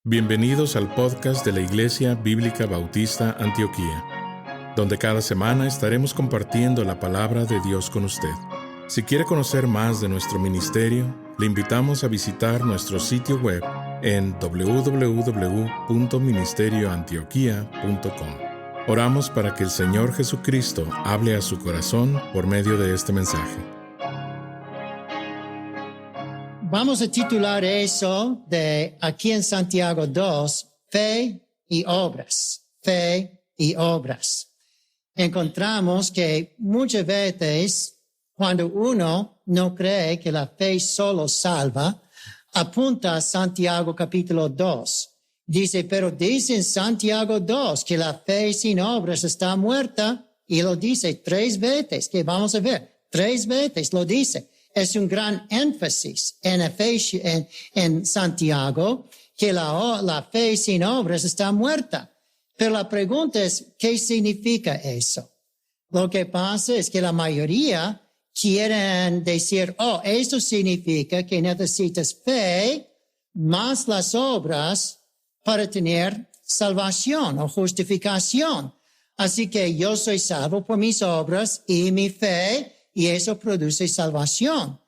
Bienvenidos al podcast de la Iglesia Bíblica Bautista Antioquía, donde cada semana estaremos compartiendo la palabra de Dios con usted. Si quiere conocer más de nuestro ministerio, le invitamos a visitar nuestro sitio web en www.ministerioantioquia.com. Oramos para que el Señor Jesucristo hable a su corazón por medio de este mensaje. Vamos a titular eso de aquí en Santiago 2, fe y obras. Fe y obras. Encontramos que muchas veces cuando uno no cree que la fe solo salva, apunta a Santiago capítulo 2. Dice, pero dice en Santiago 2 que la fe sin obras está muerta, y lo dice 3 veces, que vamos a ver, 3 veces lo dice. Es un gran énfasis en Santiago que la fe sin obras está muerta. Pero la pregunta es, ¿qué significa eso? Lo que pasa es que la mayoría quieren decir, esto significa que necesitas fe más las obras para tener salvación o justificación. Así que yo soy salvo por mis obras y mi fe, y eso produce salvación.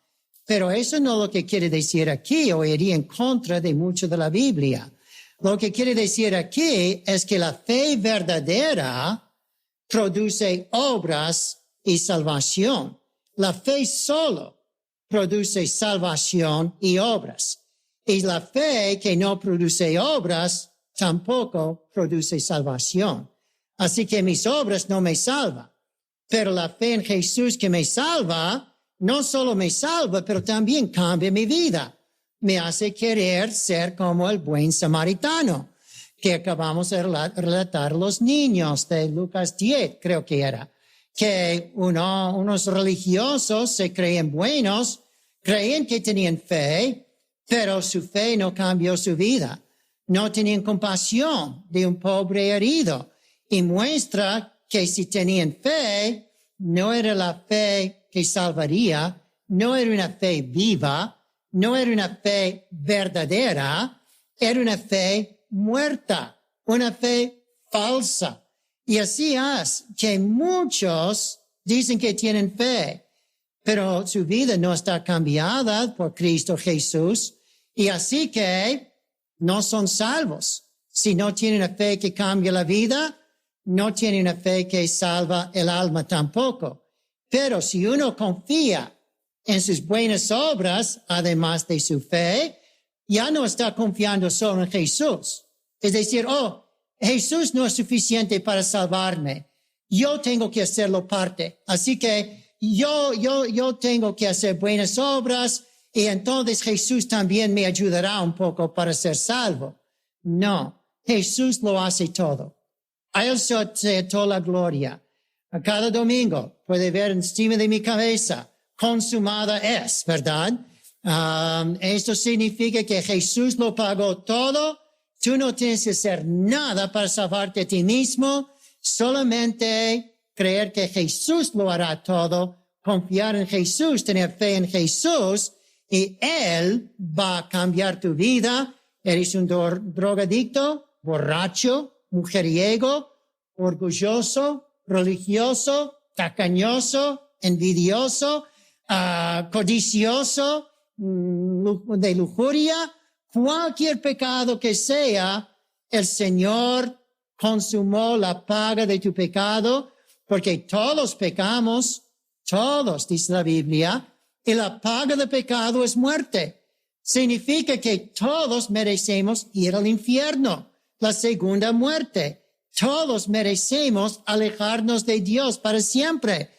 Pero eso no es lo que quiere decir aquí, o iría en contra de mucho de la Biblia. Lo que quiere decir aquí es que la fe verdadera produce obras y salvación. La fe solo produce salvación y obras. Y la fe que no produce obras tampoco produce salvación. Así que mis obras no me salvan. Pero la fe en Jesús que me salva, no solo me salva, pero también cambia mi vida. Me hace querer ser como el buen samaritano, que acabamos de relatar los niños de Lucas 10, creo que era. Que unos religiosos se creen buenos, creían que tenían fe, pero su fe no cambió su vida. No tenían compasión de un pobre herido. Y muestra que si tenían fe, no era la fe que salvaría, no era una fe viva, no era una fe verdadera, era una fe muerta, una fe falsa. Y así es que muchos dicen que tienen fe, pero su vida no está cambiada por Cristo Jesús, y así que no son salvos. Si no tienen una fe que cambia la vida, no tiene una fe que salva el alma tampoco. Pero si uno confía en sus buenas obras, además de su fe, ya no está confiando solo en Jesús. Es decir, Jesús no es suficiente para salvarme. Yo tengo que hacerlo parte. Así que yo tengo que hacer buenas obras y entonces Jesús también me ayudará un poco para ser salvo. No, Jesús lo hace todo. A Él sea toda la gloria. A cada domingo puede ver encima de mi cabeza, consumada es, ¿verdad? Esto significa que Jesús lo pagó todo. Tú no tienes que hacer nada para salvarte a ti mismo. Solamente creer que Jesús lo hará todo, confiar en Jesús, tener fe en Jesús, y Él va a cambiar tu vida. Eres un drogadicto, borracho, mujeriego, orgulloso, religioso, tacañoso, envidioso, codicioso, de lujuria, cualquier pecado que sea, el Señor consumó la paga de tu pecado, porque todos pecamos, todos, dice la Biblia, y la paga de pecado es muerte. Significa que todos merecemos ir al infierno, la segunda muerte. Todos merecemos alejarnos de Dios para siempre.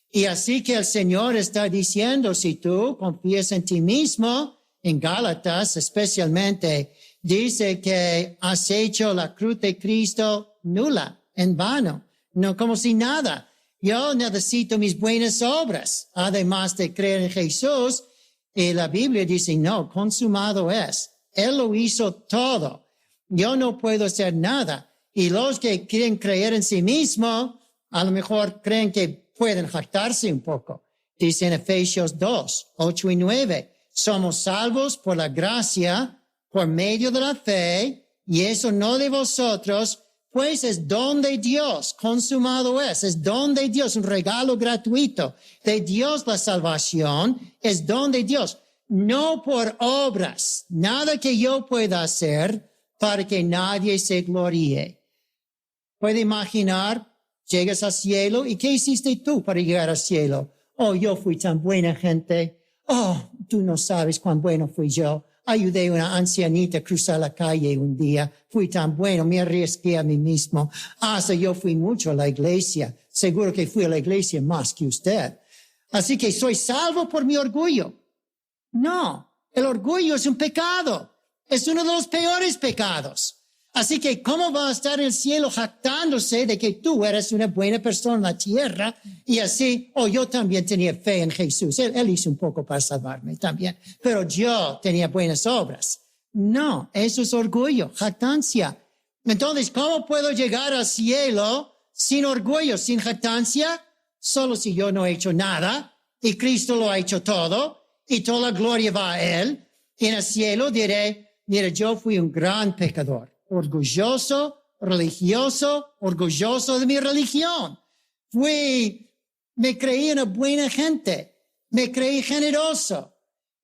Y así que el Señor está diciendo, si tú confías en ti mismo, en Gálatas especialmente, dice que has hecho la cruz de Cristo nula, en vano, no como si nada. Yo necesito mis buenas obras, además de creer en Jesús. Y la Biblia dice, no, consumado es. Él lo hizo todo. Yo no puedo hacer nada. Y los que quieren creer en sí mismos, a lo mejor creen que pueden jactarse un poco. Dice en Efesios 2, 8 y 9, somos salvos por la gracia, por medio de la fe, y eso no de vosotros, pues es don de Dios, consumado es don de Dios, un regalo gratuito de Dios. La salvación es don de Dios, no por obras, nada que yo pueda hacer para que nadie se gloríe. Puede imaginar, llegas al cielo, ¿y qué hiciste tú para llegar al cielo? Oh, yo fui tan buena gente. Oh, tú no sabes cuán bueno fui yo. Ayudé a una ancianita a cruzar la calle un día. Fui tan bueno, me arriesgué a mí mismo. Hasta yo fui mucho a la iglesia. Seguro que fui a la iglesia más que usted. Así que soy salvo por mi orgullo. No, el orgullo es un pecado. Es uno de los peores pecados. Así que, ¿cómo va a estar en el cielo jactándose de que tú eres una buena persona en la tierra? Y así, yo también tenía fe en Jesús. Él hizo un poco para salvarme también. Pero yo tenía buenas obras. No, eso es orgullo, jactancia. Entonces, ¿cómo puedo llegar al cielo sin orgullo, sin jactancia? Solo si yo no he hecho nada y Cristo lo ha hecho todo y toda la gloria va a Él. Y en el cielo diré, mira, yo fui un gran pecador. Orgulloso, religioso, orgulloso de mi religión. Me creí una buena gente, me creí generoso.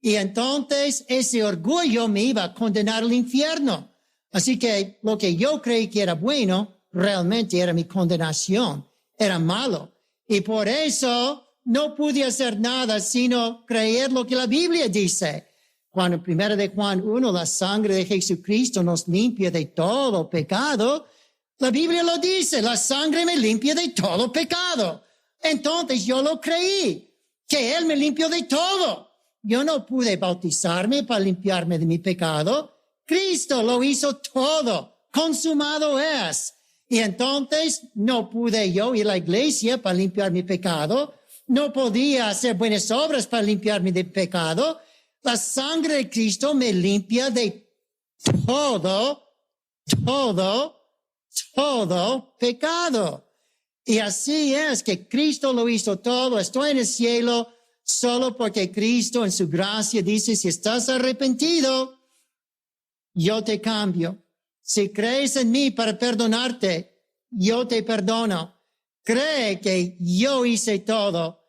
Y entonces ese orgullo me iba a condenar al infierno. Así que lo que yo creí que era bueno, realmente era mi condenación, era malo. Y por eso no pude hacer nada sino creer lo que la Biblia dice. Cuando en 1 de Juan 1, la sangre de Jesucristo nos limpia de todo pecado, la Biblia lo dice, la sangre me limpia de todo pecado. Entonces yo lo creí, que Él me limpió de todo. Yo no pude bautizarme para limpiarme de mi pecado. Cristo lo hizo todo, consumado es. Y entonces no pude yo ir a la iglesia para limpiar mi pecado. No podía hacer buenas obras para limpiarme de pecado. La sangre de Cristo me limpia de todo pecado. Y así es que Cristo lo hizo todo. Estoy en el cielo solo porque Cristo en su gracia dice, si estás arrepentido, yo te cambio. Si crees en mí para perdonarte, yo te perdono. Cree que yo hice todo,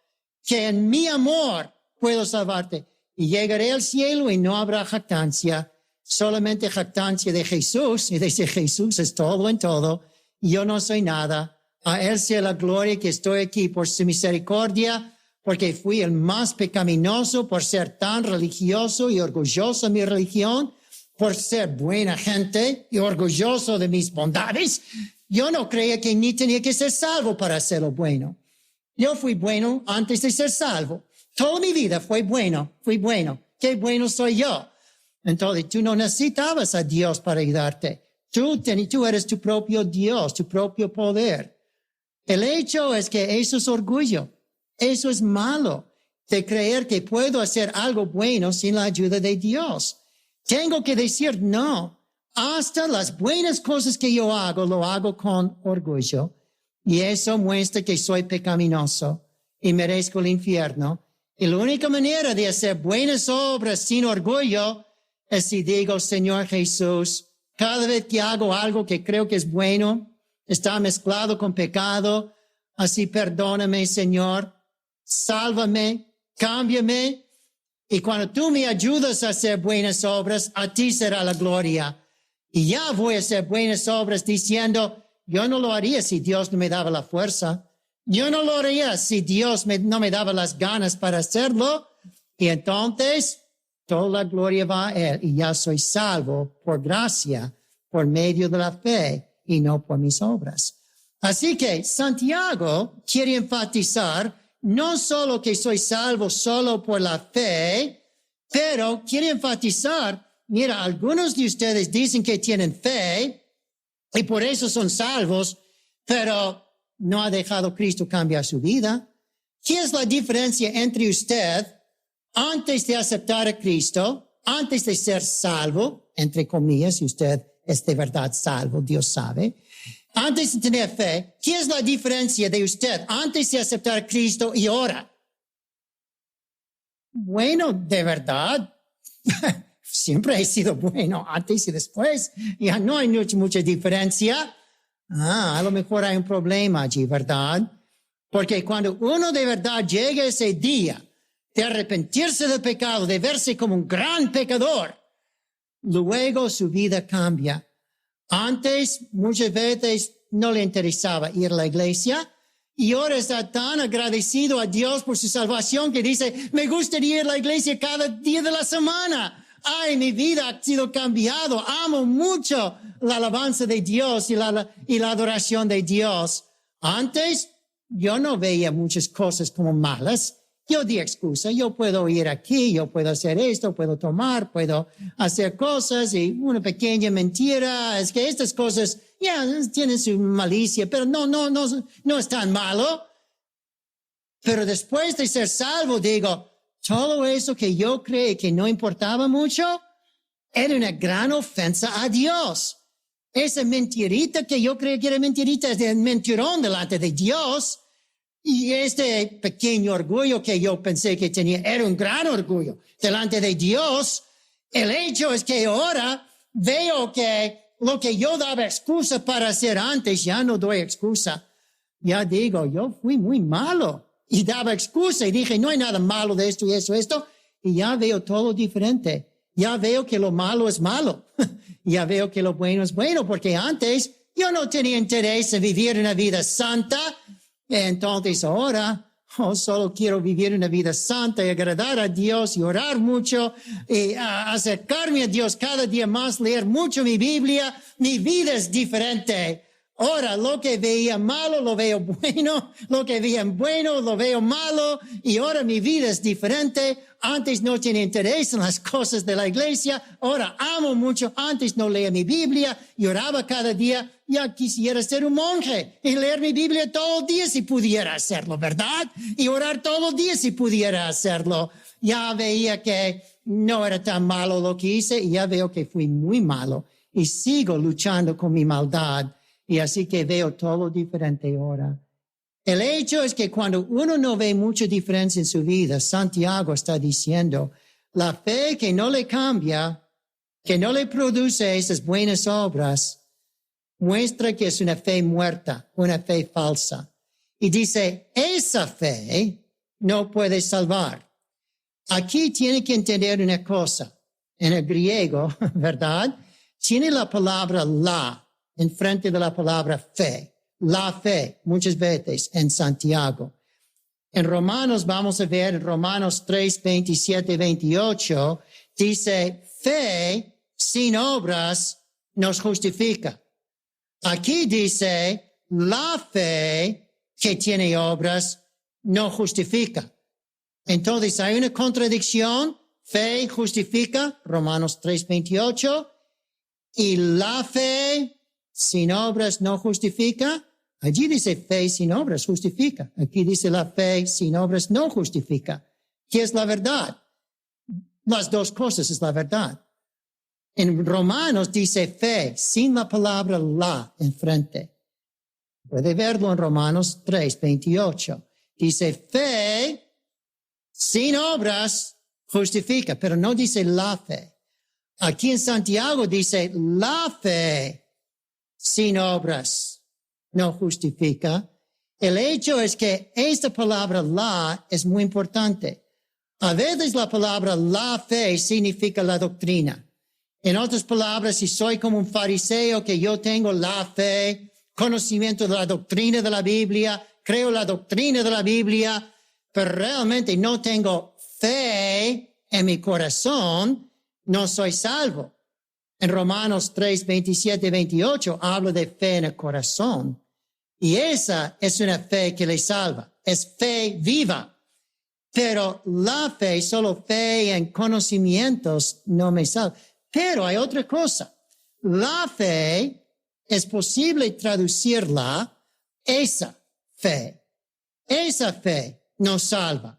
que en mi amor puedo salvarte. Y llegaré al cielo y no habrá jactancia, solamente jactancia de Jesús. Y dice, Jesús es todo en todo. Yo no soy nada. A Él sea la gloria que estoy aquí por su misericordia, porque fui el más pecaminoso por ser tan religioso y orgulloso de mi religión, por ser buena gente y orgulloso de mis bondades. Yo no creía que ni tenía que ser salvo para hacer lo bueno. Yo fui bueno antes de ser salvo. Toda mi vida fui bueno. Qué bueno soy yo. Entonces tú no necesitabas a Dios para ayudarte. Tú eres tu propio Dios, tu propio poder. El hecho es que eso es orgullo. Eso es malo, de creer que puedo hacer algo bueno sin la ayuda de Dios. Tengo que decir no. Hasta las buenas cosas que yo hago, lo hago con orgullo. Y eso muestra que soy pecaminoso y merezco el infierno. Y la única manera de hacer buenas obras sin orgullo es si digo, Señor Jesús, cada vez que hago algo que creo que es bueno, está mezclado con pecado, así perdóname, Señor, sálvame, cámbiame. Y cuando tú me ayudas a hacer buenas obras, a ti será la gloria. Y ya voy a hacer buenas obras diciendo, yo no lo haría si Dios no me daba la fuerza. Yo no lo haría si Dios no me daba las ganas para hacerlo. Y entonces, toda la gloria va a Él. Y ya soy salvo por gracia, por medio de la fe y no por mis obras. Así que Santiago quiere enfatizar no solo que soy salvo solo por la fe, pero quiere enfatizar, mira, algunos de ustedes dicen que tienen fe y por eso son salvos, pero no ha dejado Cristo cambiar su vida. ¿Qué es la diferencia entre usted antes de aceptar a Cristo, antes de ser salvo, entre comillas, si usted es de verdad salvo, Dios sabe, antes de tener fe? ¿Qué es la diferencia de usted antes de aceptar a Cristo y ahora? Bueno, de verdad, siempre he sido bueno antes y después. Ya no hay mucha diferencia. A lo mejor hay un problema allí, ¿verdad? Porque cuando uno de verdad llega a ese día de arrepentirse del pecado, de verse como un gran pecador, luego su vida cambia. Antes, muchas veces, no le interesaba ir a la iglesia y ahora está tan agradecido a Dios por su salvación que dice, me gustaría ir a la iglesia cada día de la semana. Ay, mi vida ha sido cambiado. Amo mucho la alabanza de Dios y la adoración de Dios. Antes, yo no veía muchas cosas como malas. Yo di excusa, yo puedo ir aquí, yo puedo hacer esto, puedo tomar, puedo hacer cosas y una pequeña mentira. Es que estas cosas ya tienen su malicia, pero no es tan malo. Pero después de ser salvo, digo, todo eso que yo creí que no importaba mucho era una gran ofensa a Dios. Esa mentirita que yo creí que era mentirita es un mentirón delante de Dios. Y este pequeño orgullo que yo pensé que tenía era un gran orgullo delante de Dios. El hecho es que ahora veo que lo que yo daba excusa para hacer antes, ya no doy excusa. Ya digo, yo fui muy malo y daba excusa y dije, no hay nada malo de esto y esto. Y ya veo todo diferente. Ya veo que lo malo es malo. Ya veo que lo bueno es bueno, porque antes yo no tenía interés en vivir una vida santa. Entonces ahora, solo quiero vivir una vida santa y agradar a Dios y orar mucho y acercarme a Dios cada día más, leer mucho mi Biblia. Mi vida es diferente. Ahora, lo que veía malo lo veo bueno, lo que veía bueno lo veo malo y ahora mi vida es diferente. Antes no tenía interés en las cosas de la iglesia, ahora amo mucho. Antes no leía mi Biblia y oraba cada día. Ya quisiera ser un monje y leer mi Biblia todo el día si pudiera hacerlo, ¿verdad? Y orar todo el día si pudiera hacerlo. Ya veía que no era tan malo lo que hice y ya veo que fui muy malo y sigo luchando con mi maldad. Y así que veo todo diferente ahora. El hecho es que cuando uno no ve mucha diferencia en su vida, Santiago está diciendo, la fe que no le cambia, que no le produce esas buenas obras, muestra que es una fe muerta, una fe falsa. Y dice, esa fe no puede salvar. Aquí tiene que entender una cosa. En el griego, ¿verdad? Tiene la palabra la en frente de la palabra fe. La fe, muchas veces en Santiago. En Romanos, vamos a ver en Romanos 3, 27, 28, dice, fe sin obras nos justifica. Aquí dice, la fe que tiene obras no justifica. Entonces, hay una contradicción. Fe justifica, Romanos 3, 28, y la fe sin obras no justifica. Allí dice fe sin obras justifica. Aquí dice la fe sin obras no justifica. ¿Qué es la verdad? Las dos cosas es la verdad. En Romanos dice fe sin la palabra la enfrente. Puede verlo en Romanos 3, 28. Dice fe sin obras justifica, pero no dice la fe. Aquí en Santiago dice la fe sin obras no justifica. El hecho es que esta palabra la es muy importante. A veces la palabra la fe significa la doctrina. En otras palabras, si soy como un fariseo que yo tengo la fe, conocimiento de la doctrina de la Biblia, creo la doctrina de la Biblia, pero realmente no tengo fe en mi corazón, no soy salvo. En Romanos 3, 27, 28 habla de fe en el corazón. Y esa es una fe que le salva. Es fe viva. Pero la fe, solo fe en conocimientos, no me salva. Pero hay otra cosa. La fe es posible traducirla, esa fe. Esa fe nos salva.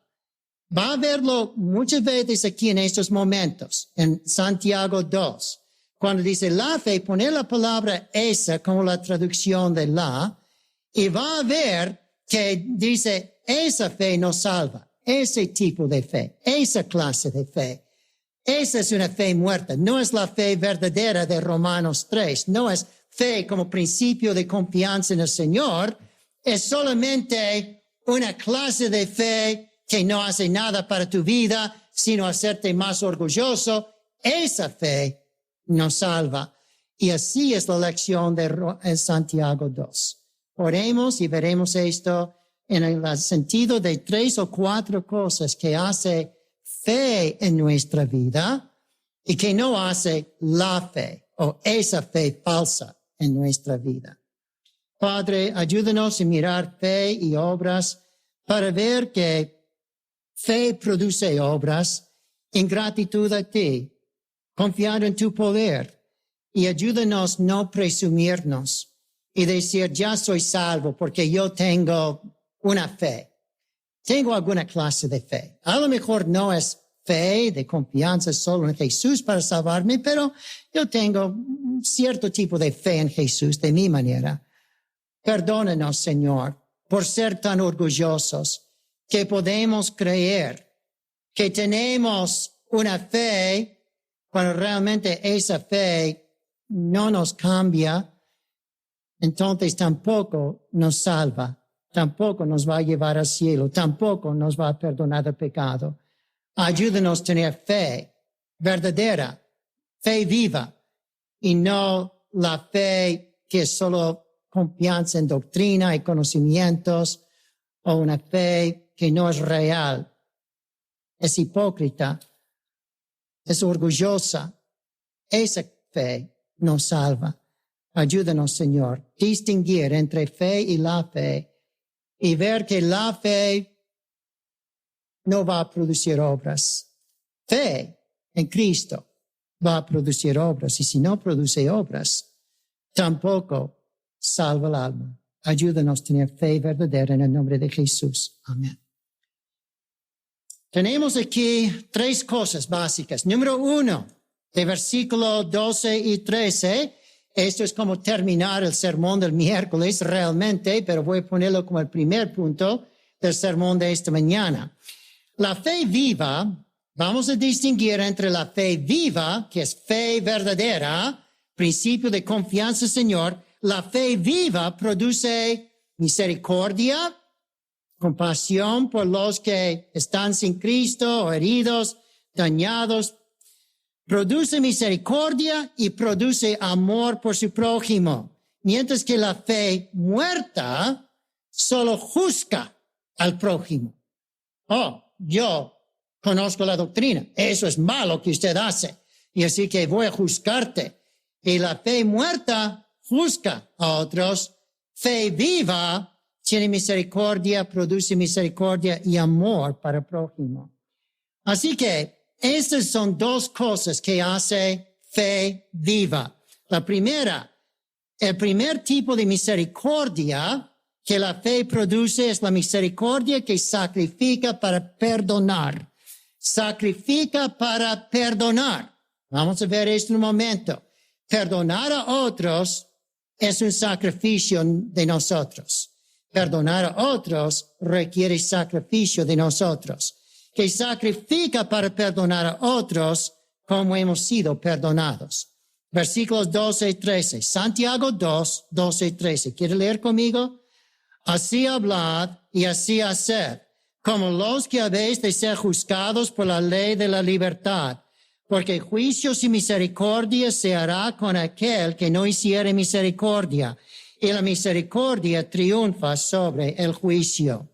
Va a verlo muchas veces aquí en estos momentos, en Santiago 2. Cuando dice la fe, poner la palabra esa como la traducción de la, y va a ver que dice esa fe nos salva, ese tipo de fe, esa clase de fe. Esa es una fe muerta. No es la fe verdadera de Romanos 3. No es fe como principio de confianza en el Señor. Es solamente una clase de fe que no hace nada para tu vida, sino hacerte más orgulloso. Esa fe nos salva. Y así es la lección de Santiago 2. Oremos y veremos esto en el sentido de 3 o 4 cosas que hace fe en nuestra vida y que no hace la fe o esa fe falsa en nuestra vida. Padre, ayúdanos a mirar fe y obras para ver que fe produce obras en gratitud a ti, confiar en tu poder, y ayúdanos no presumirnos y decir, ya soy salvo porque yo tengo una fe. Tengo alguna clase de fe. A lo mejor no es fe de confianza solo en Jesús para salvarme, pero yo tengo un cierto tipo de fe en Jesús de mi manera. Perdónanos, Señor, por ser tan orgullosos que podemos creer que tenemos una fe cuando realmente esa fe no nos cambia, entonces tampoco nos salva, tampoco nos va a llevar al cielo, tampoco nos va a perdonar el pecado. Ayúdanos a tener fe verdadera, fe viva, y no la fe que es solo confianza en doctrina y conocimientos, o una fe que no es real, es hipócrita, es orgullosa. Esa fe nos salva. Ayúdanos, Señor, distinguir entre fe y la fe y ver que la fe no va a producir obras. Fe en Cristo va a producir obras, y si no produce obras, tampoco salva el alma. Ayúdanos a tener fe verdadera en el nombre de Jesús. Amén. Tenemos aquí 3 cosas básicas. Número 1, de versículo 12 y 13. Esto es como terminar el sermón del miércoles realmente, pero voy a ponerlo como el primer punto del sermón de esta mañana. La fe viva, vamos a distinguir entre la fe viva, que es fe verdadera, principio de confianza en el Señor. La fe viva produce misericordia, compasión por los que están sin Cristo o heridos, dañados. Produce misericordia y produce amor por su prójimo. Mientras que la fe muerta solo juzga al prójimo. Oh, yo conozco la doctrina. Eso es malo que usted hace. Y así que voy a juzgarte. Y la fe muerta juzga a otros. Fe viva tiene misericordia, produce misericordia y amor para el prójimo. Así que estas son 2 cosas que hace fe viva. La primera, el primer tipo de misericordia que la fe produce es la misericordia que sacrifica para perdonar. Sacrifica para perdonar. Vamos a ver esto en un momento. Perdonar a otros es un sacrificio de nosotros. Perdonar a otros requiere sacrificio de nosotros, que sacrifica para perdonar a otros como hemos sido perdonados. Versículos 12 y 13. Santiago 2, 12 y 13. ¿Quiere leer conmigo? Así hablad y así haced, como los que habéis de ser juzgados por la ley de la libertad, porque juicios y misericordia se hará con aquel que no hiciere misericordia, y la misericordia triunfa sobre el juicio.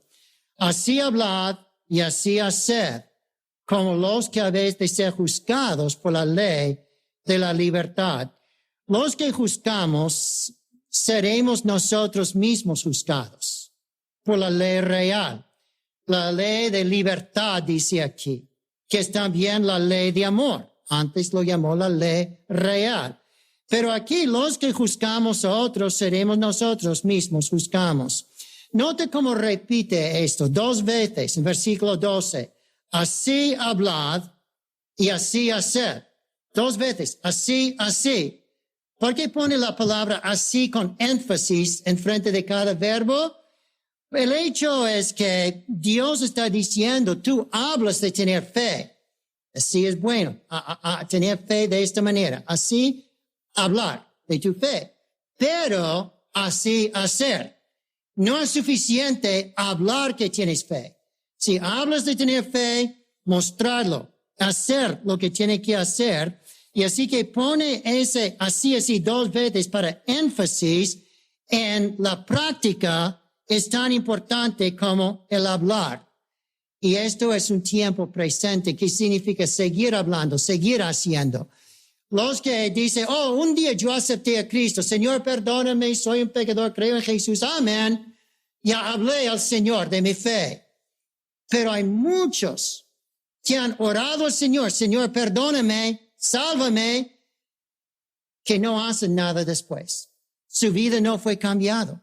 Así hablad y así haced, como los que habéis de ser juzgados por la ley de la libertad. Los que juzgamos seremos nosotros mismos juzgados por la ley real. La ley de libertad dice aquí, que es también la ley de amor. Antes lo llamó la ley real. Pero aquí los que juzgamos a otros seremos nosotros mismos juzgamos. Note cómo repite esto 2 veces en versículo 12. Así hablad y así haced. 2 veces. Así, así. ¿Por qué pone la palabra así con énfasis en frente de cada verbo? El hecho es que Dios está diciendo, tú hablas de tener fe, Así es bueno, a tener fe de esta manera. Así hablar de tu fe, pero así hacer. No es suficiente hablar que tienes fe. Si hablas de tener fe, mostrarlo, hacer lo que tiene que hacer. Y así que pone ese así dos veces para énfasis en la práctica es tan importante como el hablar. Y esto es un tiempo presente que significa seguir hablando, seguir haciendo. Los que dicen, un día yo acepté a Cristo, Señor, perdóname, soy un pecador, creo en Jesús, amén. Ya hablé al Señor de mi fe. Pero hay muchos que han orado al Señor, Señor, perdóname, sálvame, que no hacen nada después. Su vida no fue cambiado.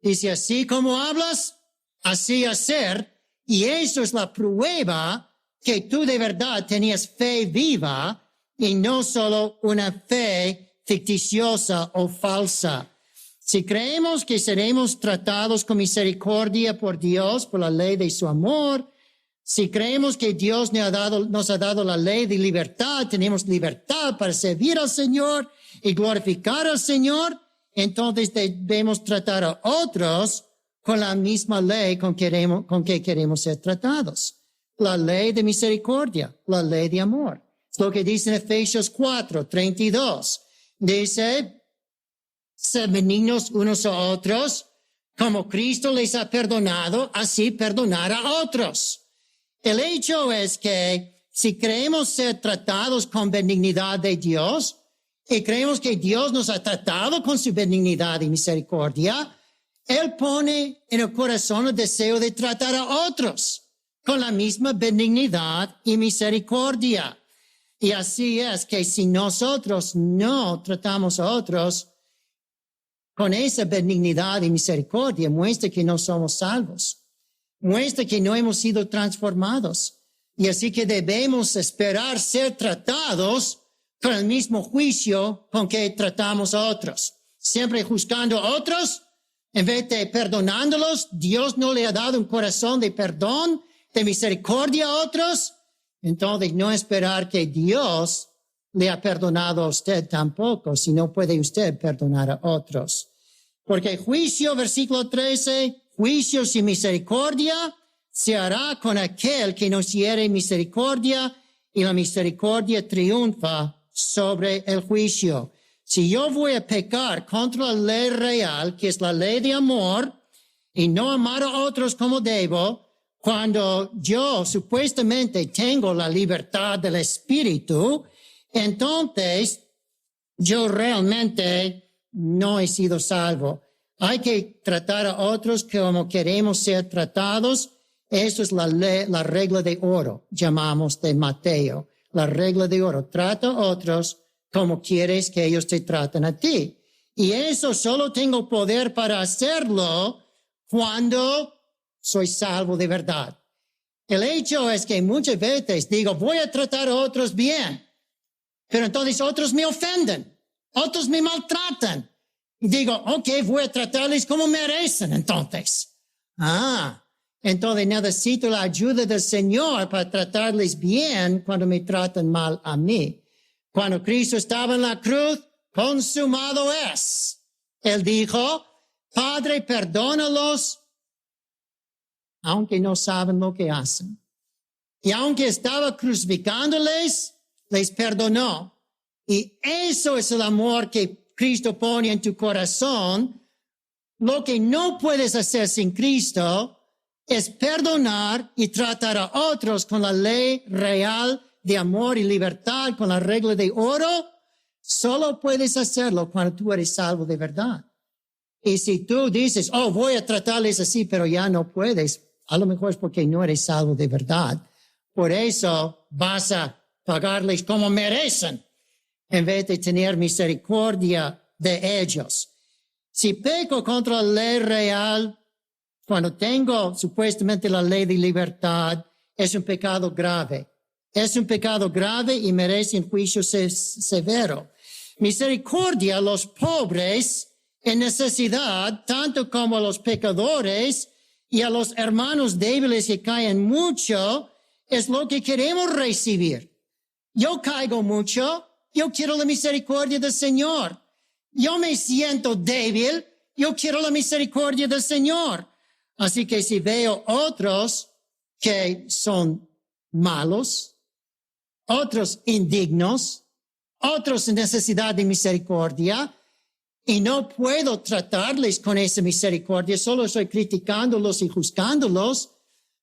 Dice, así como hablas, así hacer, y eso es la prueba que tú de verdad tenías fe viva y no solo una fe ficticiosa o falsa. Si creemos que seremos tratados con misericordia por Dios, por la ley de su amor, si creemos que Dios nos ha dado la ley de libertad, tenemos libertad para servir al Señor y glorificar al Señor, entonces debemos tratar a otros con la misma ley con que queremos ser tratados. La ley de misericordia, la ley de amor. Es lo que dice en Efesios 4:32. Dice, sed benignos unos a otros, como Cristo les ha perdonado, así perdonar a otros. El hecho es que si creemos ser tratados con benignidad de Dios, y creemos que Dios nos ha tratado con su benignidad y misericordia, Él pone en el corazón el deseo de tratar a otros con la misma benignidad y misericordia. Y así es que si nosotros no tratamos a otros con esa benignidad y misericordia, muestra que no somos salvos, muestra que no hemos sido transformados. Y así que debemos esperar ser tratados con el mismo juicio con que tratamos a otros. Siempre juzgando a otros, en vez de perdonándolos, Dios no le ha dado un corazón de perdón, de misericordia a otros. Entonces, no esperar que Dios le ha perdonado a usted tampoco, si no puede usted perdonar a otros. Porque juicio, versículo 13, juicio sin misericordia se hará con aquel que no hiere misericordia, y la misericordia triunfa sobre el juicio. Si yo voy a pecar contra la ley real, que es la ley de amor, y no amar a otros como debo, cuando yo supuestamente tengo la libertad del Espíritu, entonces yo realmente no he sido salvo. Hay que tratar a otros como queremos ser tratados. Eso es la ley, la regla de oro, llamamos de Mateo. La regla de oro, trata a otros como quieres que ellos te traten a ti. Y eso solo tengo poder para hacerlo cuando soy salvo de verdad. El hecho es que muchas veces digo, voy a tratar a otros bien, pero entonces otros me ofenden, otros me maltratan. Y digo, voy a tratarles como merecen entonces. Entonces necesito la ayuda del Señor para tratarles bien cuando me tratan mal a mí. Cuando Cristo estaba en la cruz, consumado es. Él dijo, Padre, perdónalos, aunque no saben lo que hacen. Y aunque estaba crucificándoles, les perdonó. Y eso es el amor que Cristo pone en tu corazón. Lo que no puedes hacer sin Cristo es perdonar y tratar a otros con la ley real de amor y libertad, con la regla de oro. Solo puedes hacerlo cuando tú eres salvo de verdad. Y si tú dices, voy a tratarles así, pero ya no puedes, a lo mejor es porque no eres salvo de verdad. Por eso vas a pagarles como merecen, en vez de tener misericordia de ellos. Si peco contra la ley real, cuando tengo supuestamente la ley de libertad, es un pecado grave. Es un pecado grave y merece un juicio severo. Misericordia a los pobres en necesidad, tanto como a los pecadores y a los hermanos débiles que caen mucho, es lo que queremos recibir. Yo caigo mucho. Yo quiero la misericordia del Señor. Yo me siento débil. Yo quiero la misericordia del Señor. Así que si veo otros que son malos, otros indignos, otros en necesidad de misericordia, y no puedo tratarles con esa misericordia, solo estoy criticándolos y juzgándolos,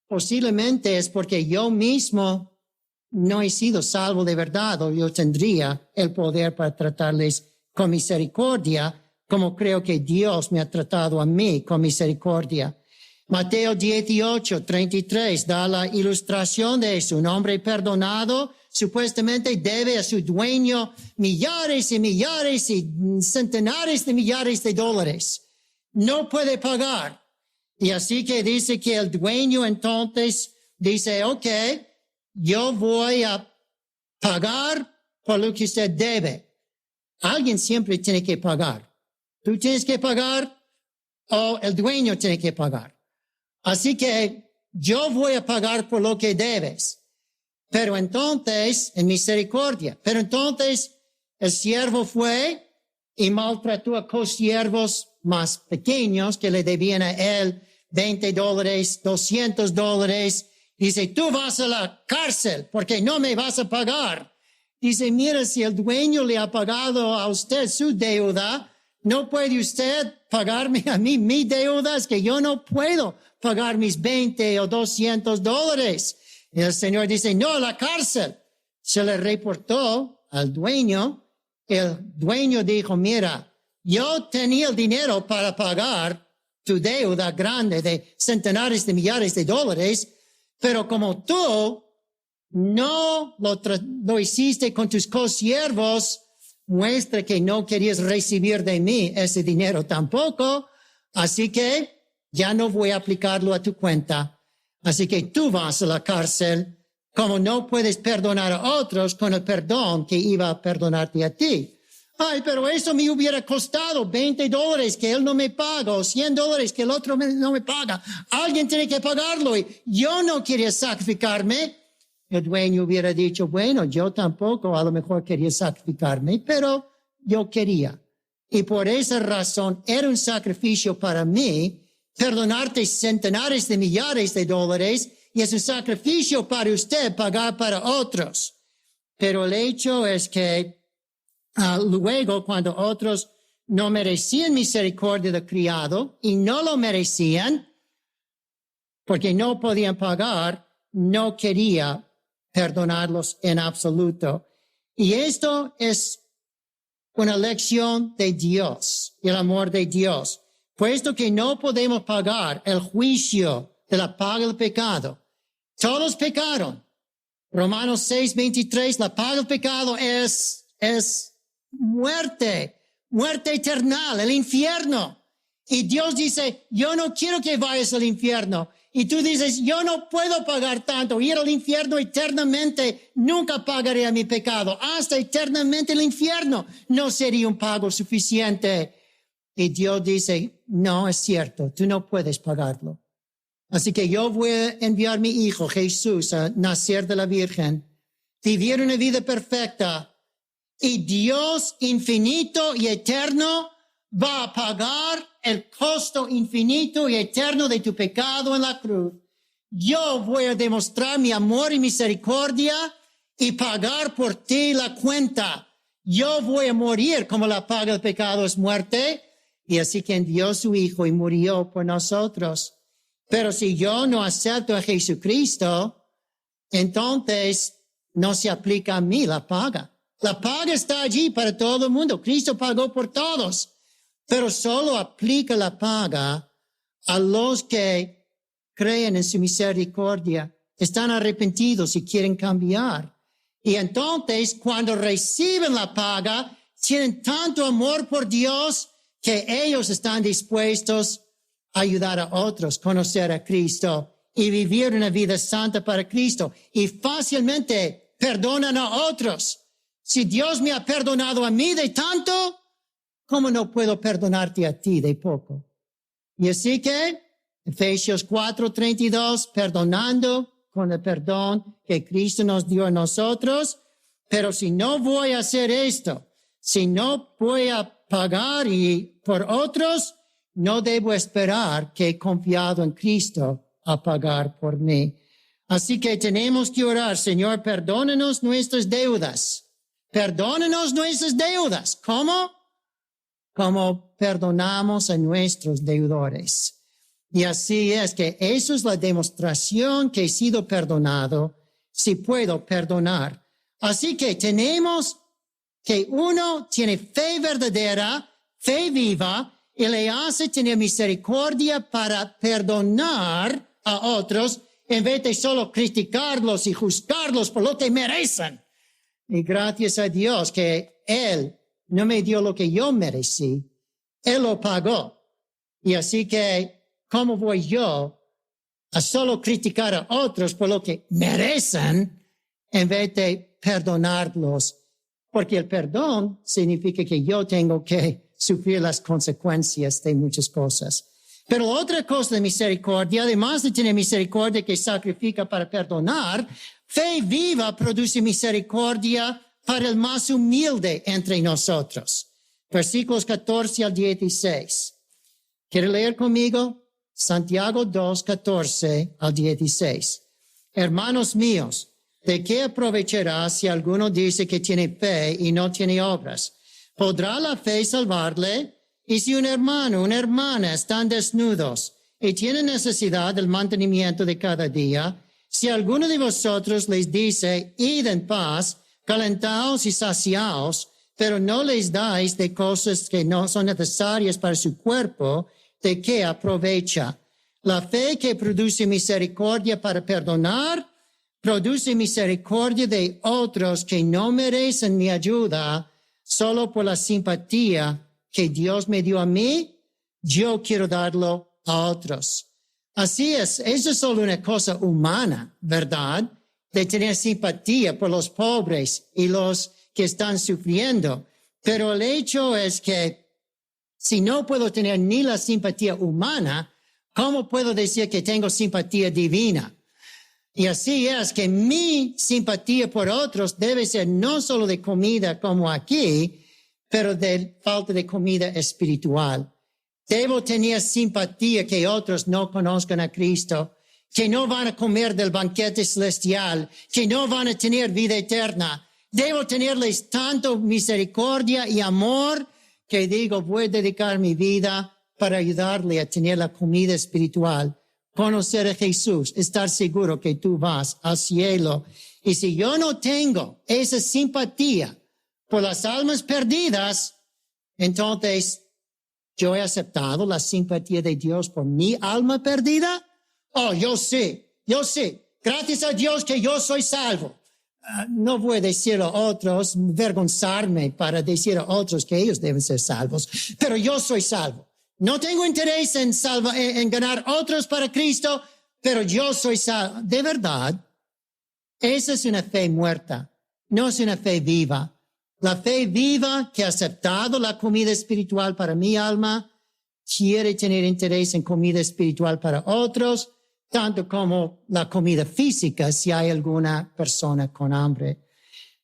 posiblemente es porque yo mismo no he sido salvo de verdad, o yo tendría el poder para tratarles con misericordia, como creo que Dios me ha tratado a mí con misericordia. Mateo 18:33 da la ilustración de eso. Un hombre perdonado supuestamente debe a su dueño millares y millares y centenares de millares de dólares. No puede pagar. Y así que dice que el dueño entonces dice, okay, yo voy a pagar por lo que usted debe. Alguien siempre tiene que pagar. Tú tienes que pagar o el dueño tiene que pagar. Así que yo voy a pagar por lo que debes. Pero entonces, en misericordia, pero entonces el siervo fue y maltrató a consiervos más pequeños que le debían a él $20, $200. Dice, tú vas a la cárcel porque no me vas a pagar. Dice, mira, si el dueño le ha pagado a usted su deuda, ¿no puede usted pagarme a mí mi deuda? Es que yo no puedo pagar mis $20 o $200. Y el Señor dice, no, a la cárcel. Se le reportó al dueño. El dueño dijo, mira, yo tenía el dinero para pagar tu deuda grande de centenares de millares de dólares, pero como tú no lo hiciste con tus consiervos, muestra que no querías recibir de mí ese dinero tampoco, así que ya no voy a aplicarlo a tu cuenta. Así que tú vas a la cárcel, como no puedes perdonar a otros con el perdón que iba a perdonarte a ti. Ay, pero eso me hubiera costado $20 que él no me paga, o $100 que el otro no me paga. Alguien tiene que pagarlo y yo no quería sacrificarme. El dueño hubiera dicho, bueno, yo tampoco a lo mejor quería sacrificarme, pero yo quería. Y por esa razón era un sacrificio para mí perdonarte centenares de millares de dólares, y es un sacrificio para usted pagar para otros. Pero el hecho es que luego, cuando otros no merecían misericordia del criado y no lo merecían porque no podían pagar, no quería perdonarlos en absoluto. Y esto es una lección de Dios, el amor de Dios. Puesto que no podemos pagar el juicio de la paga del pecado. Todos pecaron. Romanos 6:23, la paga del pecado es muerte eterna, el infierno. Y Dios dice, yo no quiero que vayas al infierno. Y tú dices, yo no puedo pagar tanto, ir al infierno eternamente, nunca pagaré a mi pecado, hasta eternamente el infierno no sería un pago suficiente. Y Dios dice, no es cierto, tú no puedes pagarlo. Así que yo voy a enviar a mi hijo Jesús a nacer de la Virgen, vivir una vida perfecta, y Dios infinito y eterno va a pagar el costo infinito y eterno de tu pecado en la cruz. Yo voy a demostrar mi amor y misericordia y pagar por ti la cuenta. Yo voy a morir como la paga del pecado es muerte. Y así que envió su Hijo y murió por nosotros. Pero si yo no acepto a Jesucristo, entonces no se aplica a mí la paga. La paga está allí para todo el mundo. Cristo pagó por todos. Pero solo aplica la paga a los que creen en su misericordia, están arrepentidos y quieren cambiar. Y entonces, cuando reciben la paga, tienen tanto amor por Dios que ellos están dispuestos a ayudar a otros, conocer a Cristo y vivir una vida santa para Cristo. Y fácilmente perdonan a otros. Si Dios me ha perdonado a mí de tanto, ¿cómo no puedo perdonarte a ti de poco? Y así que, Efesios 4:32, perdonando con el perdón que Cristo nos dio a nosotros. Pero si no voy a hacer esto, si no voy a pagar y por otros, no debo esperar que he confiado en Cristo a pagar por mí. Así que tenemos que orar, Señor, perdónanos nuestras deudas. Perdónanos nuestras deudas. ¿Cómo? Como perdonamos a nuestros deudores. Y así es que eso es la demostración que he sido perdonado, si puedo perdonar. Así que tenemos que uno tiene fe verdadera, fe viva, y le hace tener misericordia para perdonar a otros, en vez de solo criticarlos y juzgarlos por lo que merecen. Y gracias a Dios que Él no me dio lo que yo merecí. Él lo pagó. Y así que, ¿cómo voy yo a solo criticar a otros por lo que merecen en vez de perdonarlos? Porque el perdón significa que yo tengo que sufrir las consecuencias de muchas cosas. Pero otra cosa de misericordia, además de tener misericordia que sacrifica para perdonar, fe viva produce misericordia para el más humilde entre nosotros. Versículos 14 al 16. ¿Quiere leer conmigo? Santiago 2, 14 al 16. Hermanos míos, ¿de qué aprovechará si alguno dice que tiene fe y no tiene obras? ¿Podrá la fe salvarle? Y si un hermano o una hermana están desnudos y tienen necesidad del mantenimiento de cada día, si alguno de vosotros les dice, id en paz, calentaos y saciaos, pero no les dais de cosas que no son necesarias para su cuerpo, ¿de qué aprovecha? La fe que produce misericordia para perdonar, produce misericordia de otros que no merecen mi ayuda, solo por la simpatía que Dios me dio a mí, yo quiero darlo a otros. Así es, eso es solo una cosa humana, ¿verdad? De tener simpatía por los pobres y los que están sufriendo. Pero el hecho es que si no puedo tener ni la simpatía humana, ¿cómo puedo decir que tengo simpatía divina? Y así es que mi simpatía por otros debe ser no solo de comida como aquí, pero de falta de comida espiritual. Debo tener simpatía que otros no conozcan a Cristo, que no van a comer del banquete celestial, que no van a tener vida eterna. Debo tenerles tanto misericordia y amor que digo, voy a dedicar mi vida para ayudarle a tener la comida espiritual, conocer a Jesús, estar seguro que tú vas al cielo. Y si yo no tengo esa simpatía por las almas perdidas, entonces yo he aceptado la simpatía de Dios por mi alma perdida. Oh, yo sé. Gracias a Dios que yo soy salvo. No voy a decir a otros, avergonzarme para decir a otros que ellos deben ser salvos, pero yo soy salvo. No tengo interés en ganar otros para Cristo, pero yo soy salvo. De verdad, esa es una fe muerta, no es una fe viva. La fe viva que ha aceptado la comida espiritual para mi alma, quiere tener interés en comida espiritual para otros, tanto como la comida física si hay alguna persona con hambre.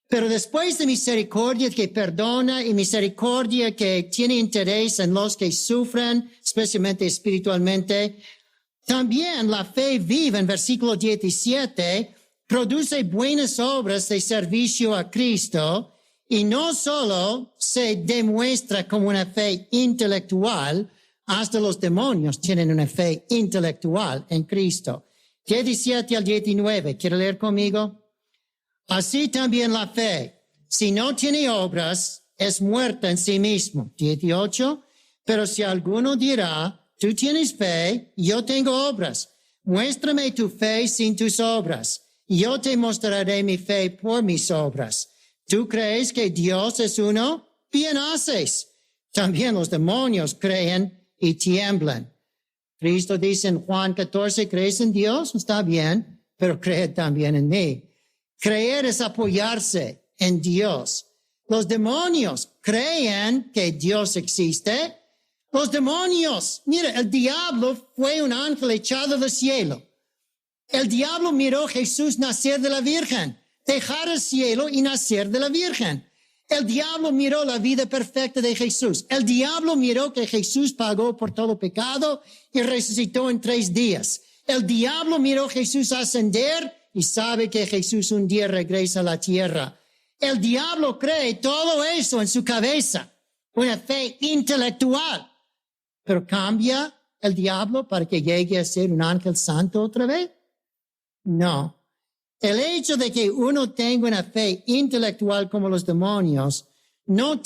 Pero después de misericordia que perdona y misericordia que tiene interés en los que sufren, especialmente espiritualmente, también la fe viva en versículo 17 produce buenas obras de servicio a Cristo y no solo se demuestra como una fe intelectual, hasta los demonios tienen una fe intelectual en Cristo. 17 al 19, ¿quiere leer conmigo? Así también la fe, si no tiene obras, es muerta en sí mismo. 18, pero si alguno dirá, tú tienes fe, yo tengo obras. Muéstrame tu fe sin tus obras. Yo te mostraré mi fe por mis obras. ¿Tú crees que Dios es uno? Bien haces. También los demonios creen y tiemblan. Cristo dice en Juan 14, ¿crees en Dios? Está bien, pero cree también en mí. Creer es apoyarse en Dios. Los demonios creen que Dios existe. Los demonios, mira, el diablo fue un ángel echado del cielo. El diablo miró a Jesús nacer de la Virgen. dejar el cielo y nacer de la Virgen. El diablo miró la vida perfecta de Jesús. El diablo miró que Jesús pagó por todo pecado y resucitó en 3 días. El diablo miró a Jesús ascender y sabe que Jesús un día regresa a la tierra. El diablo cree todo eso en su cabeza, una fe intelectual. Pero ¿cambia el diablo para que llegue a ser un ángel santo otra vez? No. El hecho de que uno tenga una fe intelectual como los demonios no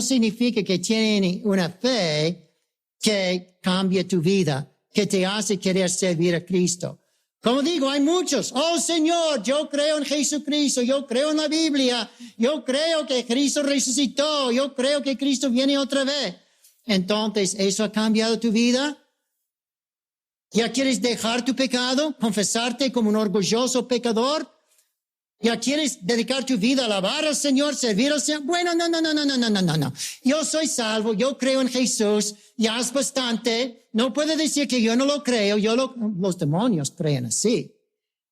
significa que tiene una fe que cambia tu vida, que te hace querer servir a Cristo. Como digo, hay muchos. Oh, Señor, yo creo en Jesucristo, yo creo en la Biblia, yo creo que Cristo resucitó, yo creo que Cristo viene otra vez. Entonces, ¿eso ha cambiado tu vida? ¿Ya quieres dejar tu pecado, confesarte como un orgulloso pecador? ¿Ya quieres dedicar tu vida a alabar al Señor, servir al Señor? Bueno, no. Yo soy salvo, yo creo en Jesús, ya es bastante. No puede decir que yo no lo creo, los demonios creen así,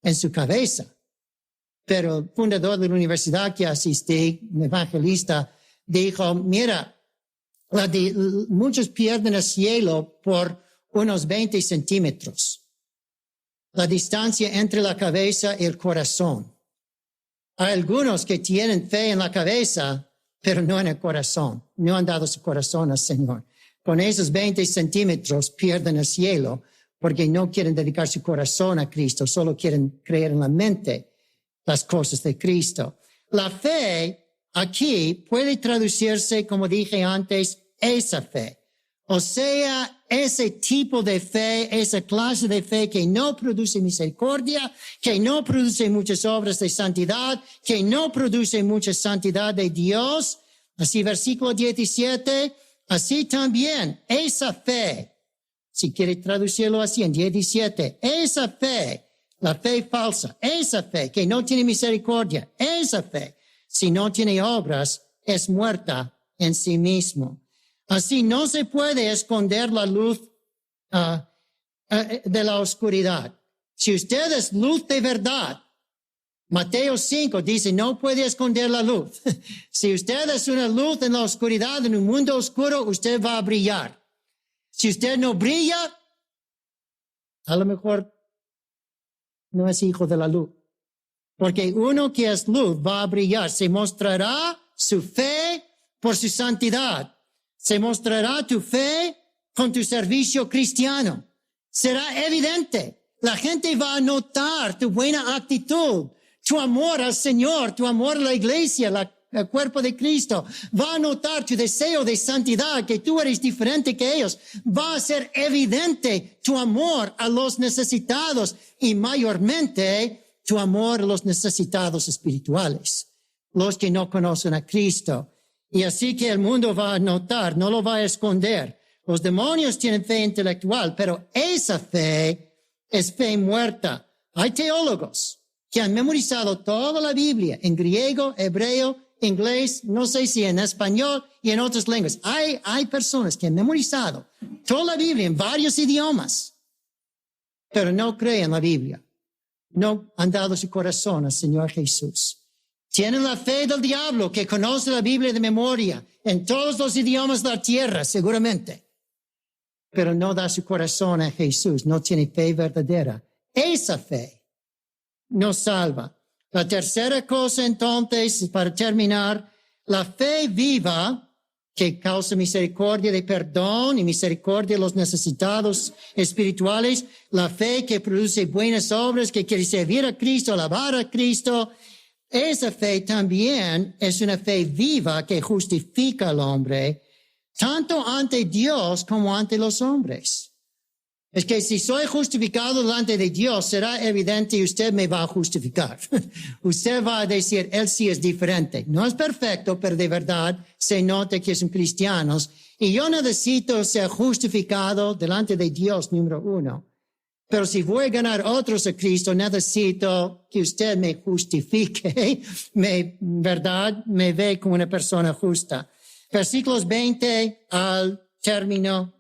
en su cabeza. Pero el fundador de la universidad que asistí, un evangelista, dijo, mira, muchos pierden el cielo por unos 20 centímetros. La distancia entre la cabeza y el corazón. Hay algunos que tienen fe en la cabeza, pero no en el corazón. No han dado su corazón al Señor. Con esos 20 centímetros pierden el cielo porque no quieren dedicar su corazón a Cristo, solo quieren creer en la mente las cosas de Cristo. La fe aquí puede traducirse, como dije antes, esa fe. O sea, ese tipo de fe, esa clase de fe que no produce misericordia, que no produce muchas obras de santidad, que no produce mucha santidad de Dios. Así, versículo 17, así también, esa fe, si quiere traducirlo así en 17, esa fe, la fe falsa, esa fe que no tiene misericordia, esa fe, si no tiene obras, es muerta en sí mismo. Así no se puede esconder la luz de la oscuridad. Si usted es luz de verdad, Mateo 5 dice, no puede esconder la luz. Si usted es una luz en la oscuridad, en un mundo oscuro, usted va a brillar. Si usted no brilla, a lo mejor no es hijo de la luz. Porque uno que es luz va a brillar. Se mostrará su fe por su santidad. Se mostrará tu fe con tu servicio cristiano. Será evidente. La gente va a notar tu buena actitud, tu amor al Señor, tu amor a la iglesia, el cuerpo de Cristo. Va a notar tu deseo de santidad, que tú eres diferente que ellos. Va a ser evidente tu amor a los necesitados y mayormente tu amor a los necesitados espirituales, los que no conocen a Cristo. Y así que el mundo va a notar, no lo va a esconder. Los demonios tienen fe intelectual, pero esa fe es fe muerta. Hay teólogos que han memorizado toda la Biblia en griego, hebreo, inglés, no sé si en español y en otras lenguas. Hay personas que han memorizado toda la Biblia en varios idiomas, pero no creen en la Biblia. No han dado su corazón al Señor Jesús. Tienen la fe del diablo que conoce la Biblia de memoria en todos los idiomas de la tierra, seguramente. Pero no da su corazón a Jesús, no tiene fe verdadera. Esa fe nos salva. La tercera cosa entonces, para terminar, la fe viva que causa misericordia de perdón y misericordia a los necesitados espirituales, la fe que produce buenas obras, que quiere servir a Cristo, alabar a Cristo. Esa fe también es una fe viva que justifica al hombre, tanto ante Dios como ante los hombres. Es que si soy justificado delante de Dios, será evidente y usted me va a justificar. Usted va a decir, él sí es diferente. No es perfecto, pero de verdad se nota que son cristianos. Y yo necesito ser justificado delante de Dios, número 1. Pero si voy a ganar otros a Cristo, necesito que usted me justifique, ¿verdad? Me ve como una persona justa. Versículos 20 al término.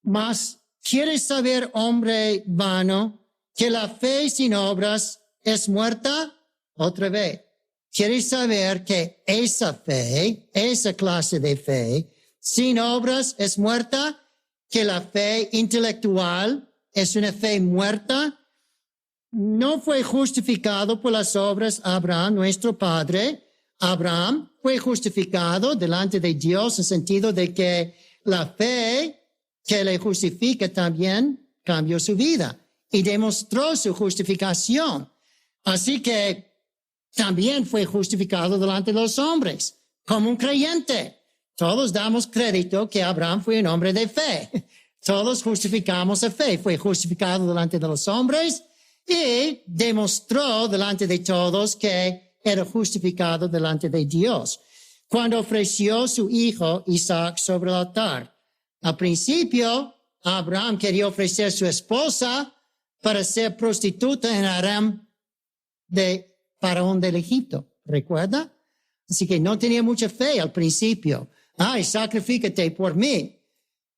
Mas, ¿quieres saber, hombre vano, que la fe sin obras es muerta? otra vez. ¿Quieres saber que esa fe, esa clase de fe, sin obras es muerta? ¿Que la fe intelectual es una fe muerta? No fue justificado por las obras Abraham, nuestro padre. Abraham fue justificado delante de Dios en el sentido de que la fe que le justifica también cambió su vida y demostró su justificación. Así que también fue justificado delante de los hombres como un creyente. Todos damos crédito que Abraham fue un hombre de fe. Todos justificamos la fe. Fue justificado delante de los hombres y demostró delante de todos que era justificado delante de Dios. Cuando ofreció su hijo Isaac sobre el altar. Al principio, Abraham quería ofrecer su esposa para ser prostituta en harem de Faraón del Egipto. ¿Recuerda? Así que no tenía mucha fe al principio. Ay, sacrifícate por mí.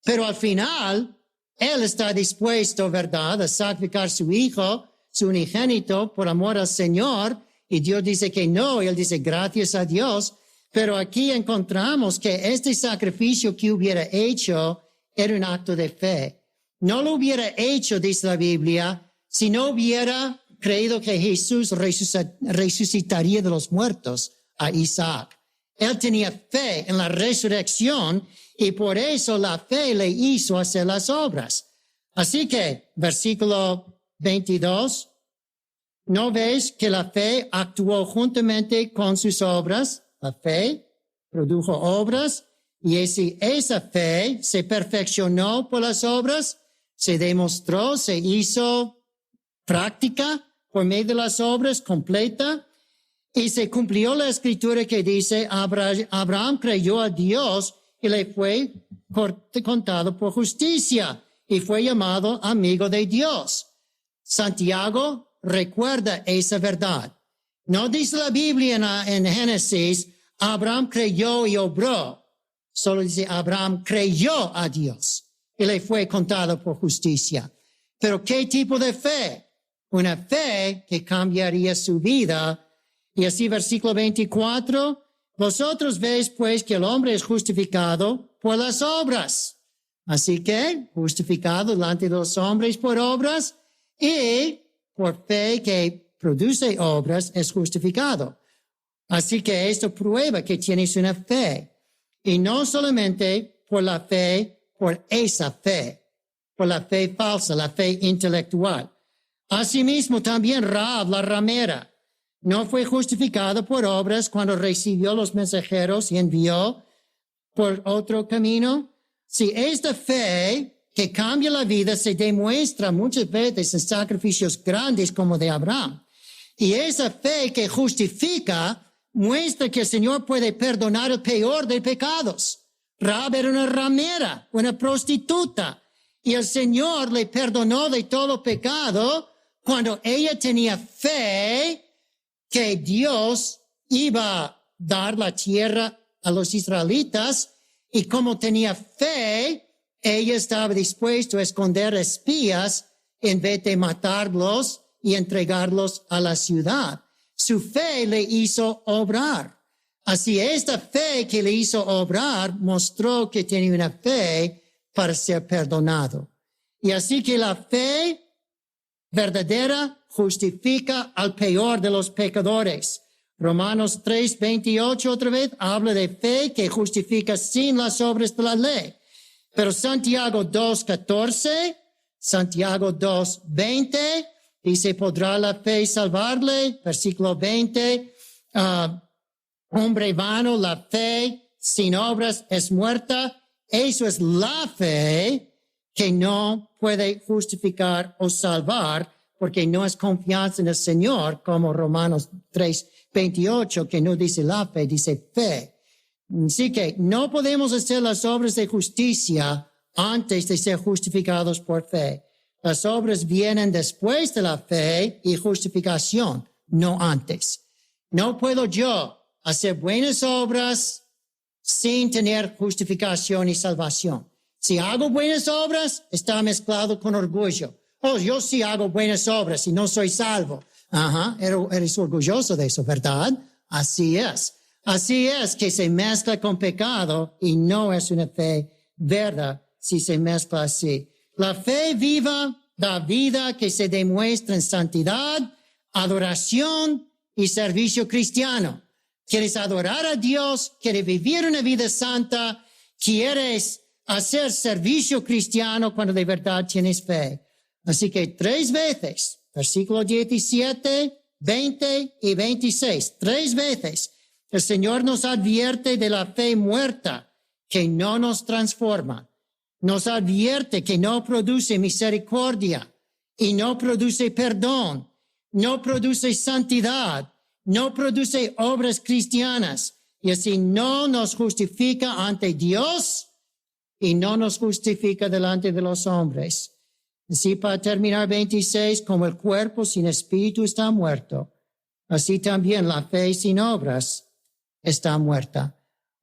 Pero al final, él está dispuesto, ¿verdad?, a sacrificar su hijo, su unigénito, por amor al Señor. Y Dios dice que no, y él dice gracias a Dios. Pero aquí encontramos que este sacrificio que hubiera hecho era un acto de fe. No lo hubiera hecho, dice la Biblia, si no hubiera creído que Jesús resucitaría de los muertos a Isaac. Él tenía fe en la resurrección y por eso la fe le hizo hacer las obras. Así que, versículo 22, ¿no ves que la fe actuó juntamente con sus obras? La fe produjo obras y esa fe se perfeccionó por las obras, se demostró, se hizo práctica por medio de las obras completa y se cumplió la escritura que dice Abraham creyó a Dios y le fue contado por justicia y fue llamado amigo de Dios. Santiago recuerda esa verdad. No dice la Biblia en Génesis, Abraham creyó y obró. Solo dice Abraham creyó a Dios y le fue contado por justicia. Pero ¿qué tipo de fe? Una fe que cambiaría su vida. Y así versículo 24, vosotros veis pues que el hombre es justificado por las obras. Así que justificado delante de los hombres por obras y por fe que produce obras es justificado. Así que esto prueba que tienes una fe. Y no solamente por la fe, por esa fe, por la fe falsa, la fe intelectual. Asimismo también Rahab, la ramera, no fue justificado por obras cuando recibió los mensajeros y envió por otro camino. Si esta fe que cambia la vida se demuestra muchas veces en sacrificios grandes como de Abraham. Y esa fe que justifica muestra que el Señor puede perdonar el peor de pecados. Rahab era una ramera, una prostituta, y el Señor le perdonó de todo pecado cuando ella tenía fe que Dios iba a dar la tierra a los israelitas, y como tenía fe, ella estaba dispuesta a esconder espías en vez de matarlos y entregarlos a la ciudad. Su fe le hizo obrar. Así esta fe que le hizo obrar mostró que tenía una fe para ser perdonado. Y así que la fe verdadera justifica al peor de los pecadores. Romanos 3:28 otra vez habla de fe que justifica sin las obras de la ley. Pero Santiago 2:14, Santiago 2:20 dice, ¿podrá la fe salvarle? Versículo 20, hombre vano, la fe sin obras es muerta. Eso es la fe que no puede justificar o salvar, porque no es confianza en el Señor, como Romanos 3:28, que no dice la fe, dice fe. Así que no podemos hacer las obras de justicia antes de ser justificados por fe. Las obras vienen después de la fe y justificación, no antes. No puedo yo hacer buenas obras sin tener justificación y salvación. Si hago buenas obras, está mezclado con orgullo. Oh, yo sí hago buenas obras y no soy salvo. Ajá, eres orgulloso de eso, ¿verdad? Así es. Así es que se mezcla con pecado y no es una fe verdad si se mezcla así. La fe viva da vida que se demuestra en santidad, adoración y servicio cristiano. ¿Quieres adorar a Dios? ¿Quieres vivir una vida santa? ¿Quieres hacer servicio cristiano cuando de verdad tienes fe? Así que 3 veces, versículos 17, 20 y 26, 3 veces, el Señor nos advierte de la fe muerta que no nos transforma. Nos advierte que no produce misericordia y no produce perdón, no produce santidad, no produce obras cristianas y así no nos justifica ante Dios y no nos justifica delante de los hombres. Así para terminar 26, como el cuerpo sin espíritu está muerto, así también la fe sin obras está muerta.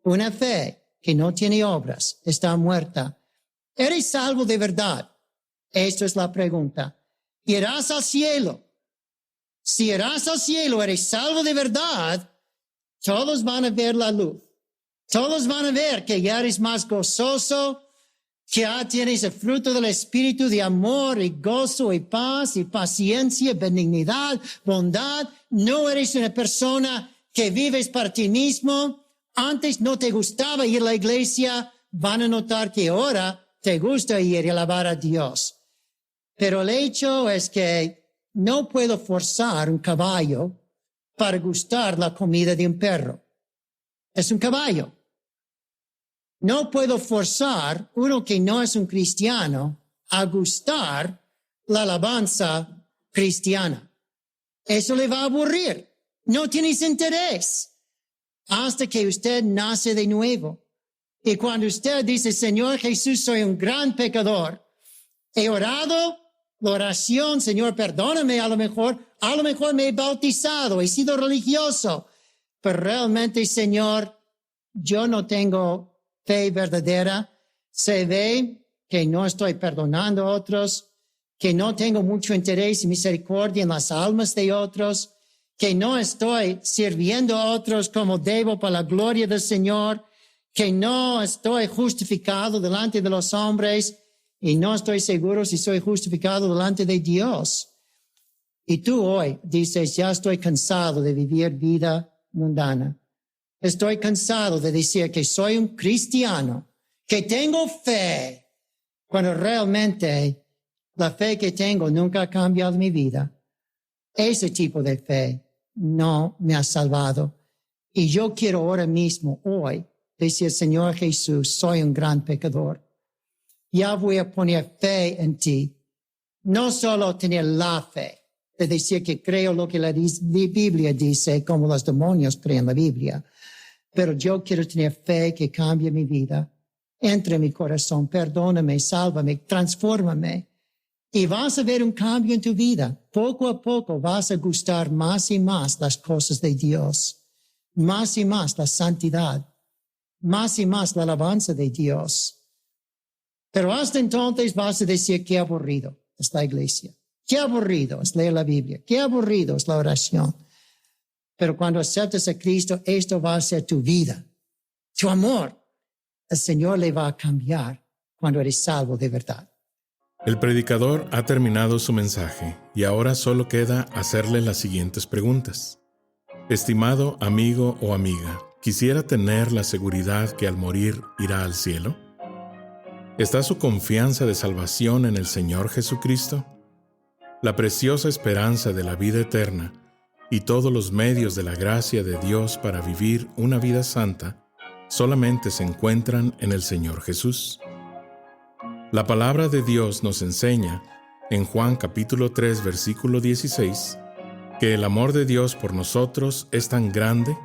Una fe que no tiene obras está muerta. ¿Eres salvo de verdad? Esto es la pregunta. ¿Irás al cielo? Si irás al cielo, eres salvo de verdad, todos van a ver la luz. Todos van a ver que ya eres más gozoso, que ya tienes el fruto del Espíritu de amor y gozo y paz y paciencia, benignidad, bondad. No eres una persona que vives para ti mismo. Antes no te gustaba ir a la iglesia, van a notar que ahora te gusta ir y alabar a Dios. Pero el hecho es que no puedo forzar un caballo para gustar la comida de un perro. Es un caballo. No puedo forzar uno que no es un cristiano a gustar la alabanza cristiana. Eso le va a aburrir. No tienes interés hasta que usted nace de nuevo. Y cuando usted dice, Señor Jesús, soy un gran pecador, he orado la oración, Señor, perdóname, a lo mejor me he bautizado, he sido religioso, pero realmente, Señor, yo no tengo fe verdadera. Se ve que no estoy perdonando a otros, que no tengo mucho interés y misericordia en las almas de otros, que no estoy sirviendo a otros como debo para la gloria del Señor, que no estoy justificado delante de los hombres y no estoy seguro si soy justificado delante de Dios. Y tú hoy dices, ya estoy cansado de vivir vida mundana. Estoy cansado de decir que soy un cristiano, que tengo fe, cuando realmente la fe que tengo nunca ha cambiado mi vida. Ese tipo de fe no me ha salvado. Y yo quiero ahora mismo, hoy, decir, Señor Jesús, soy un gran pecador. Ya voy a poner fe en ti. No solo tener la fe, de decir que creo lo que la Biblia dice, como los demonios creen la Biblia. Pero yo quiero tener fe que cambie mi vida. Entra en mi corazón, perdóname, sálvame, transfórmame. Y vas a ver un cambio en tu vida. Poco a poco vas a gustar más y más las cosas de Dios. Más y más la santidad. Más y más la alabanza de Dios. Pero hasta entonces vas a decir qué aburrido es la iglesia. Qué aburrido es leer la Biblia. Qué aburrido es la oración. Pero cuando aceptas a Cristo, esto va a ser tu vida. Tu amor. El Señor le va a cambiar cuando eres salvo de verdad. El predicador ha terminado su mensaje y ahora solo queda hacerle las siguientes preguntas. Estimado amigo o amiga, ¿quisiera tener la seguridad que al morir irá al cielo? ¿Está su confianza de salvación en el Señor Jesucristo? La preciosa esperanza de la vida eterna y todos los medios de la gracia de Dios para vivir una vida santa solamente se encuentran en el Señor Jesús. La palabra de Dios nos enseña, en Juan capítulo 3, versículo 16, que el amor de Dios por nosotros es tan grande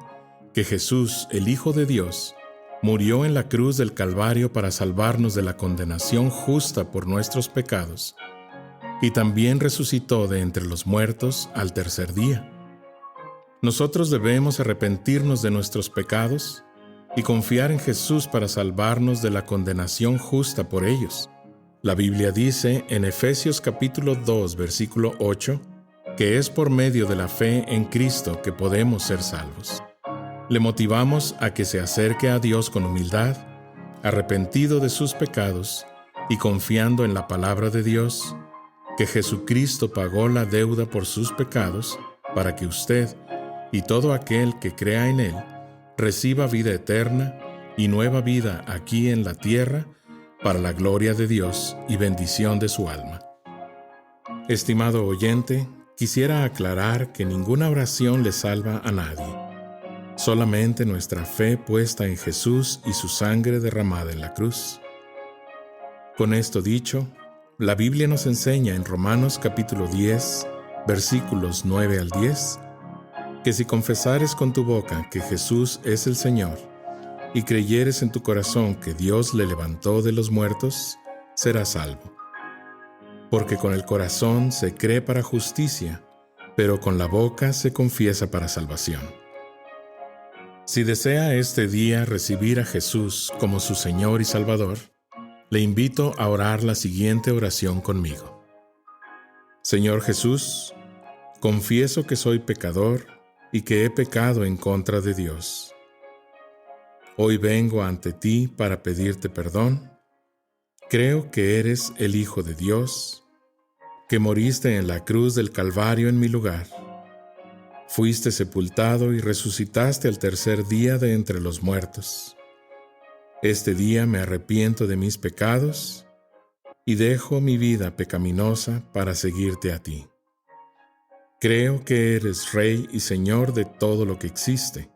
que Jesús, el Hijo de Dios, murió en la cruz del Calvario para salvarnos de la condenación justa por nuestros pecados, y también resucitó de entre los muertos al tercer día. Nosotros debemos arrepentirnos de nuestros pecados y confiar en Jesús para salvarnos de la condenación justa por ellos. La Biblia dice en Efesios capítulo 2, versículo 8, que es por medio de la fe en Cristo que podemos ser salvos. Le motivamos a que se acerque a Dios con humildad, arrepentido de sus pecados y confiando en la palabra de Dios, que Jesucristo pagó la deuda por sus pecados para que usted y todo aquel que crea en Él reciba vida eterna y nueva vida aquí en la tierra para la gloria de Dios y bendición de su alma. Estimado oyente, quisiera aclarar que ninguna oración le salva a nadie. Solamente nuestra fe puesta en Jesús y su sangre derramada en la cruz. Con esto dicho, la Biblia nos enseña en Romanos capítulo 10, versículos 9 al 10, que si confesares con tu boca que Jesús es el Señor y creyeres en tu corazón que Dios le levantó de los muertos, serás salvo. Porque con el corazón se cree para justicia, pero con la boca se confiesa para salvación. Si desea este día recibir a Jesús como su Señor y Salvador, le invito a orar la siguiente oración conmigo. Señor Jesús, confieso que soy pecador y que he pecado en contra de Dios. Hoy vengo ante ti para pedirte perdón. Creo que eres el Hijo de Dios, que moriste en la cruz del Calvario en mi lugar. Fuiste sepultado y resucitaste al tercer día de entre los muertos. Este día me arrepiento de mis pecados y dejo mi vida pecaminosa para seguirte a ti. Creo que eres Rey y Señor de todo lo que existe.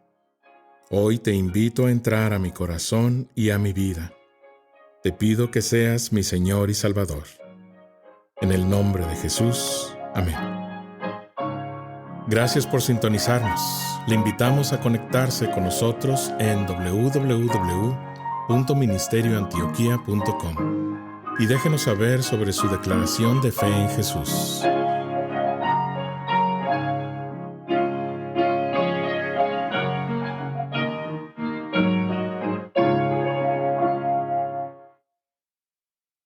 Hoy te invito a entrar a mi corazón y a mi vida. Te pido que seas mi Señor y Salvador. En el nombre de Jesús. Amén. Gracias por sintonizarnos. Le invitamos a conectarse con nosotros en www.ministerioantioquia.com y déjenos saber sobre su declaración de fe en Jesús.